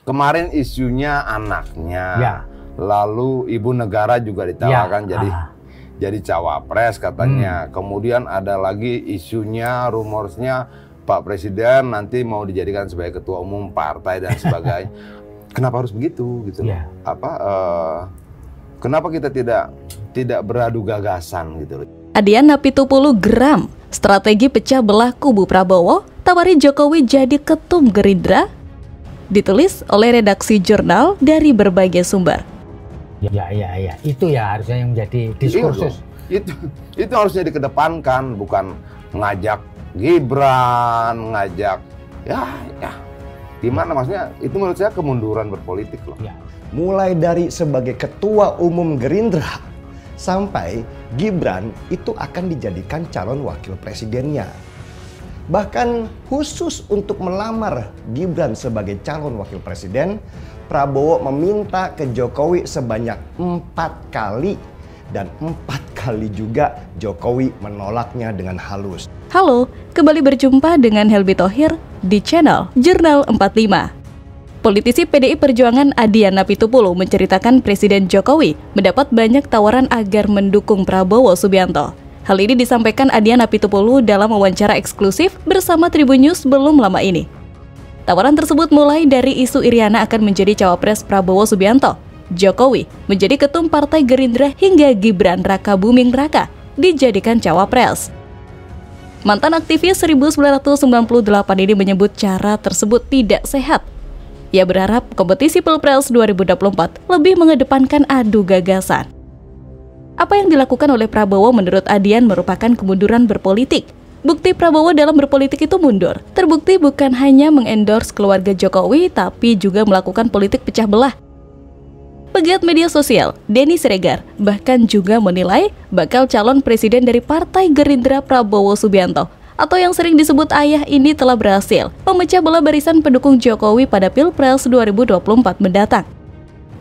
Kemarin isunya anaknya, Ya. lalu ibu negara juga ditawarkan Ya. jadi cawapres katanya. Kemudian ada lagi isunya, rumorsnya Pak Presiden nanti mau dijadikan sebagai ketua umum partai dan sebagainya. Kenapa harus begitu gitu loh? Ya. Kenapa kita tidak beradu gagasan gitu loh? Adian Apitupulu geram, strategi pecah belah kubu Prabowo, tawari Jokowi jadi ketum Gerindra. Ditulis oleh redaksi jurnal dari berbagai sumber. Ya, itu ya harusnya yang menjadi diskursus. Itu harusnya dikedepankan, bukan ngajak Gibran, ngajak ya. Gimana maksudnya? Itu menurut saya kemunduran berpolitik loh. Ya. Mulai dari sebagai ketua umum Gerindra sampai Gibran itu akan dijadikan calon wakil presidennya. Bahkan khusus untuk melamar Gibran sebagai calon wakil presiden, Prabowo meminta ke Jokowi sebanyak 4 kali. Dan 4 kali juga Jokowi menolaknya dengan halus. Halo, kembali berjumpa dengan Helby Thohir di channel Jurnal 45. Politisi PDI Perjuangan Adian Apitupulu menceritakan Presiden Jokowi mendapat banyak tawaran agar mendukung Prabowo Subianto. Hal ini disampaikan Adian Apitupulu dalam wawancara eksklusif bersama Tribun News belum lama ini. Tawaran tersebut mulai dari isu Iriana akan menjadi cawapres Prabowo Subianto, Jokowi menjadi ketum Partai Gerindra hingga Gibran Rakabuming Raka dijadikan cawapres. Mantan aktivis 1998 ini menyebut cara tersebut tidak sehat. Ia berharap kompetisi Pilpres 2024 lebih mengedepankan adu gagasan. Apa yang dilakukan oleh Prabowo menurut Adian merupakan kemunduran berpolitik. Bukti Prabowo dalam berpolitik itu mundur. Terbukti bukan hanya mengendorse keluarga Jokowi, tapi juga melakukan politik pecah belah. Pegiat media sosial, Denny Siregar, bahkan juga menilai bakal calon presiden dari Partai Gerindra Prabowo Subianto, atau yang sering disebut ayah ini telah berhasil memecah belah barisan pendukung Jokowi pada Pilpres 2024 mendatang.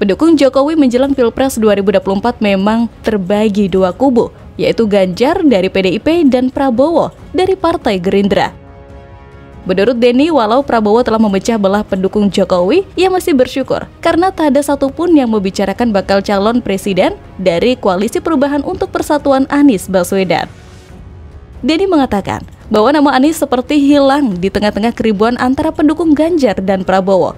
Pendukung Jokowi menjelang Pilpres 2024 memang terbagi dua kubu, yaitu Ganjar dari PDIP dan Prabowo dari Partai Gerindra. Menurut Denny, walau Prabowo telah memecah belah pendukung Jokowi, ia masih bersyukur karena tak ada satupun yang membicarakan bakal calon presiden dari Koalisi Perubahan untuk Persatuan Anies Baswedan. Denny mengatakan bahwa nama Anies seperti hilang di tengah-tengah keribuan antara pendukung Ganjar dan Prabowo.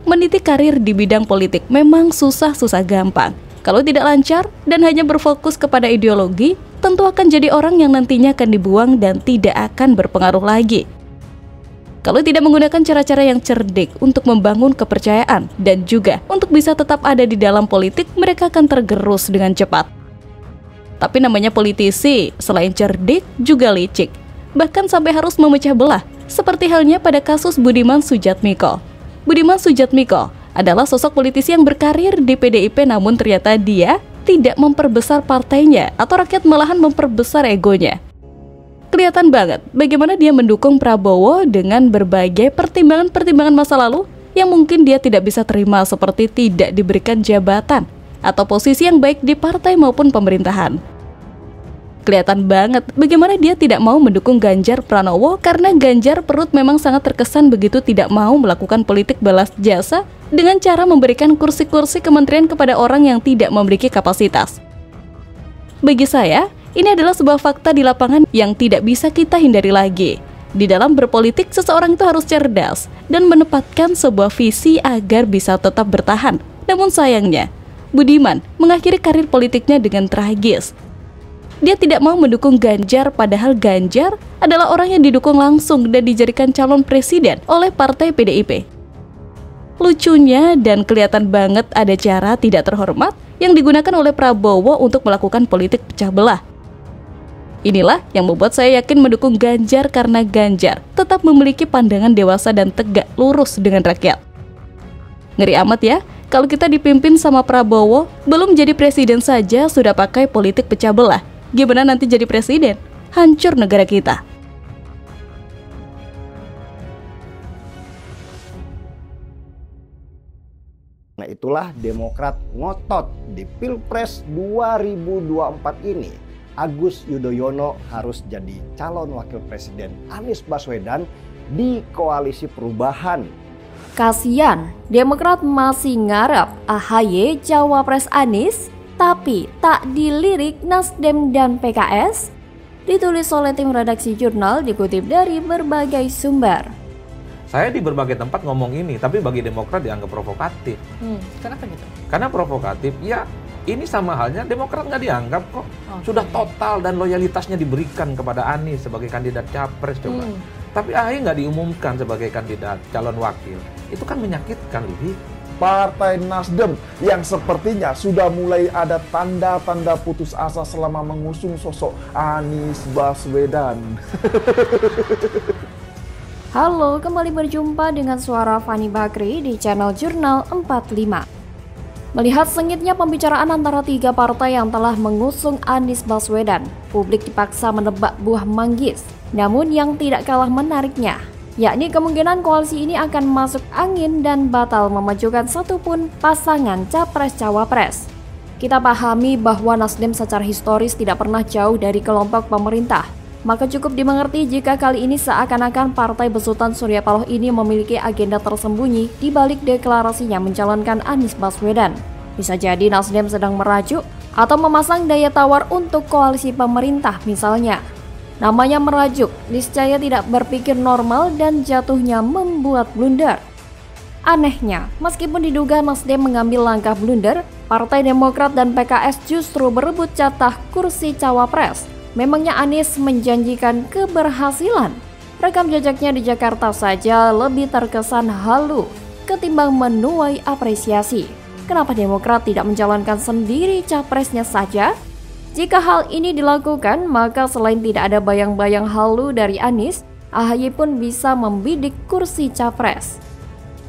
Meniti karir di bidang politik memang susah-susah gampang. Kalau tidak lancar dan hanya berfokus kepada ideologi, tentu akan jadi orang yang nantinya akan dibuang dan tidak akan berpengaruh lagi. Kalau tidak menggunakan cara-cara yang cerdik untuk membangun kepercayaan dan juga untuk bisa tetap ada di dalam politik, mereka akan tergerus dengan cepat. Tapi namanya politisi, selain cerdik, juga licik. Bahkan sampai harus memecah belah, seperti halnya pada kasus Budiman Sujatmiko. Budiman Sujatmiko adalah sosok politisi yang berkarir di PDIP, namun ternyata dia tidak memperbesar partainya atau rakyat malahan memperbesar egonya. Kelihatan banget bagaimana dia mendukung Prabowo dengan berbagai pertimbangan-pertimbangan masa lalu yang mungkin dia tidak bisa terima, seperti tidak diberikan jabatan atau posisi yang baik di partai maupun pemerintahan. Kelihatan banget bagaimana dia tidak mau mendukung Ganjar Pranowo karena Ganjar perut memang sangat terkesan begitu tidak mau melakukan politik balas jasa dengan cara memberikan kursi-kursi kementerian kepada orang yang tidak memiliki kapasitas. Bagi saya, ini adalah sebuah fakta di lapangan yang tidak bisa kita hindari lagi. Di dalam berpolitik, seseorang itu harus cerdas dan menempatkan sebuah visi agar bisa tetap bertahan. Namun sayangnya, Budiman mengakhiri karir politiknya dengan tragis. Dia tidak mau mendukung Ganjar, padahal Ganjar adalah orang yang didukung langsung dan dijadikan calon presiden oleh partai PDIP. Lucunya dan kelihatan banget ada cara tidak terhormat yang digunakan oleh Prabowo untuk melakukan politik pecah belah. Inilah yang membuat saya yakin mendukung Ganjar karena Ganjar tetap memiliki pandangan dewasa dan tegak lurus dengan rakyat. Ngeri amat ya, kalau kita dipimpin sama Prabowo, belum jadi presiden saja sudah pakai politik pecah belah. Gimana nanti jadi presiden? Hancur negara kita. Nah, itulah Demokrat ngotot di Pilpres 2024 ini. Agus Yudhoyono harus jadi calon wakil presiden Anies Baswedan di Koalisi Perubahan. Kasian, Demokrat masih ngarep AHY Cawapres Anies, tapi tak dilirik Nasdem dan PKS. Ditulis oleh tim redaksi jurnal, dikutip dari berbagai sumber. Saya di berbagai tempat ngomong ini, tapi bagi Demokrat dianggap provokatif. Kenapa gitu? Karena provokatif, ya ini sama halnya Demokrat nggak dianggap kok. Sudah total dan loyalitasnya diberikan kepada Anies sebagai kandidat capres coba. Tapi AHY nggak diumumkan sebagai kandidat calon wakil. Itu kan menyakitkan, Livi. Partai Nasdem yang sepertinya sudah mulai ada tanda-tanda putus asa selama mengusung sosok Anies Baswedan. Halo, kembali berjumpa dengan suara Fani Bakri di channel Jurnal 45. Melihat sengitnya pembicaraan antara tiga partai yang telah mengusung Anies Baswedan, publik dipaksa menebak buah manggis. Namun yang tidak kalah menariknya, yakni kemungkinan koalisi ini akan masuk angin dan batal memajukan satupun pasangan capres-cawapres. Kita pahami bahwa Nasdem secara historis tidak pernah jauh dari kelompok pemerintah. Maka cukup dimengerti jika kali ini seakan-akan partai besutan Surya Paloh ini memiliki agenda tersembunyi di balik deklarasinya mencalonkan Anies Baswedan. Bisa jadi Nasdem sedang merajuk atau memasang daya tawar untuk koalisi pemerintah misalnya. Namanya merajuk, niscaya tidak berpikir normal dan jatuhnya membuat blunder. Anehnya, meskipun diduga Nasdem mengambil langkah blunder, Partai Demokrat dan PKS justru berebut jatah kursi cawapres. Memangnya Anies menjanjikan keberhasilan? Rekam jejaknya di Jakarta saja lebih terkesan halu ketimbang menuai apresiasi. Kenapa Demokrat tidak mencalonkan sendiri capresnya saja? Jika hal ini dilakukan, maka selain tidak ada bayang-bayang halu dari Anies, AHY pun bisa membidik kursi capres.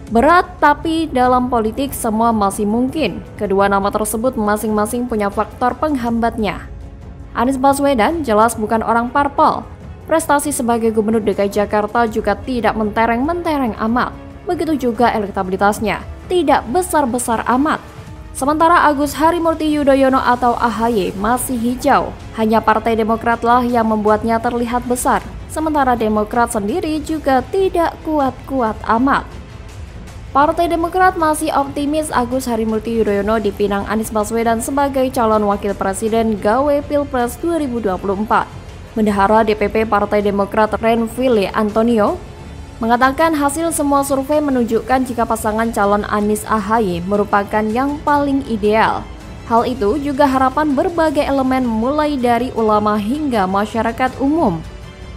Berat, tapi dalam politik semua masih mungkin. Kedua nama tersebut masing-masing punya faktor penghambatnya. Anies Baswedan jelas bukan orang parpol. Prestasi sebagai Gubernur DKI Jakarta juga tidak mentereng-mentereng amat. Begitu juga elektabilitasnya, tidak besar-besar amat. Sementara Agus Harimurti Yudhoyono atau AHY masih hijau. Hanya Partai Demokratlah yang membuatnya terlihat besar. Sementara Demokrat sendiri juga tidak kuat-kuat amat. Partai Demokrat masih optimis Agus Harimurti Yudhoyono dipinang Anies Baswedan sebagai calon wakil presiden gawe Pilpres 2024. Bendahara DPP Partai Demokrat Renville Antonio mengatakan hasil semua survei menunjukkan jika pasangan calon Anies AHY merupakan yang paling ideal. Hal itu juga harapan berbagai elemen mulai dari ulama hingga masyarakat umum.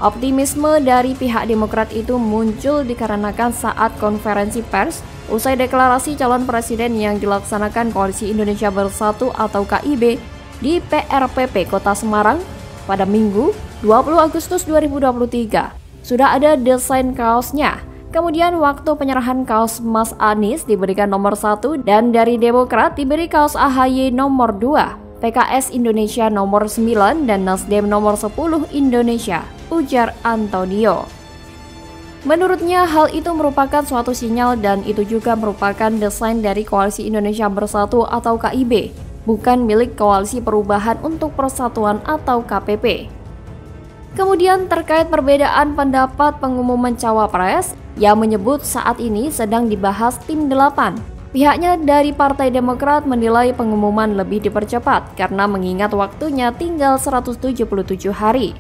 Optimisme dari pihak Demokrat itu muncul dikarenakan saat konferensi pers usai deklarasi calon presiden yang dilaksanakan Koalisi Indonesia Bersatu atau KIB di PRPP Kota Semarang pada Minggu 20 Agustus 2023. Sudah ada desain kaosnya. Kemudian waktu penyerahan kaos Mas Anies diberikan nomor 1 dan dari Demokrat diberi kaos AHY nomor 2, PKS Indonesia nomor 9 dan Nasdem nomor 10 Indonesia, ujar Antonio. Menurutnya hal itu merupakan suatu sinyal dan itu juga merupakan desain dari Koalisi Indonesia Bersatu atau KIB, bukan milik Koalisi Perubahan untuk Persatuan atau KPP. Kemudian terkait perbedaan pendapat pengumuman cawapres yang menyebut saat ini sedang dibahas tim 8. Pihaknya dari Partai Demokrat menilai pengumuman lebih dipercepat karena mengingat waktunya tinggal 177 hari.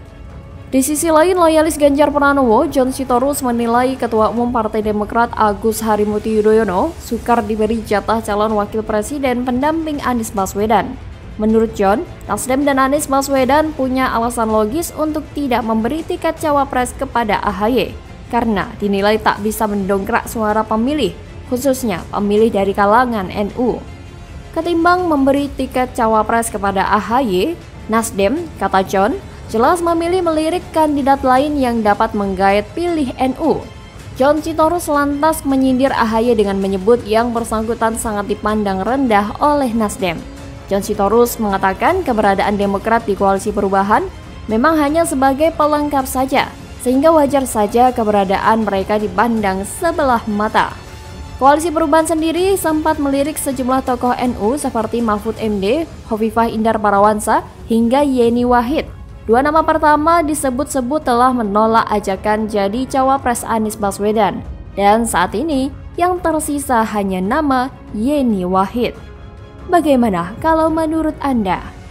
Di sisi lain, loyalis Ganjar Pranowo, John Sitorus menilai Ketua Umum Partai Demokrat Agus Harimurti Yudhoyono sukar diberi jatah calon wakil presiden pendamping Anies Baswedan. Menurut John, Nasdem dan Anies Baswedan punya alasan logis untuk tidak memberi tiket cawapres kepada AHY karena dinilai tak bisa mendongkrak suara pemilih, khususnya pemilih dari kalangan NU. Ketimbang memberi tiket cawapres kepada AHY, Nasdem, kata John, jelas memilih melirik kandidat lain yang dapat menggait pilih NU. John Sitorus lantas menyindir AHY dengan menyebut yang bersangkutan sangat dipandang rendah oleh Nasdem. John Sitorus mengatakan keberadaan Demokrat di Koalisi Perubahan memang hanya sebagai pelengkap saja, sehingga wajar saja keberadaan mereka dipandang sebelah mata. Koalisi Perubahan sendiri sempat melirik sejumlah tokoh NU seperti Mahfud MD, Hovifah Indar Parawansa, hingga Yeni Wahid. Dua nama pertama disebut-sebut telah menolak ajakan jadi cawapres Anies Baswedan. Dan saat ini, Yang tersisa hanya nama Yeni Wahid. Bagaimana kalau menurut Anda?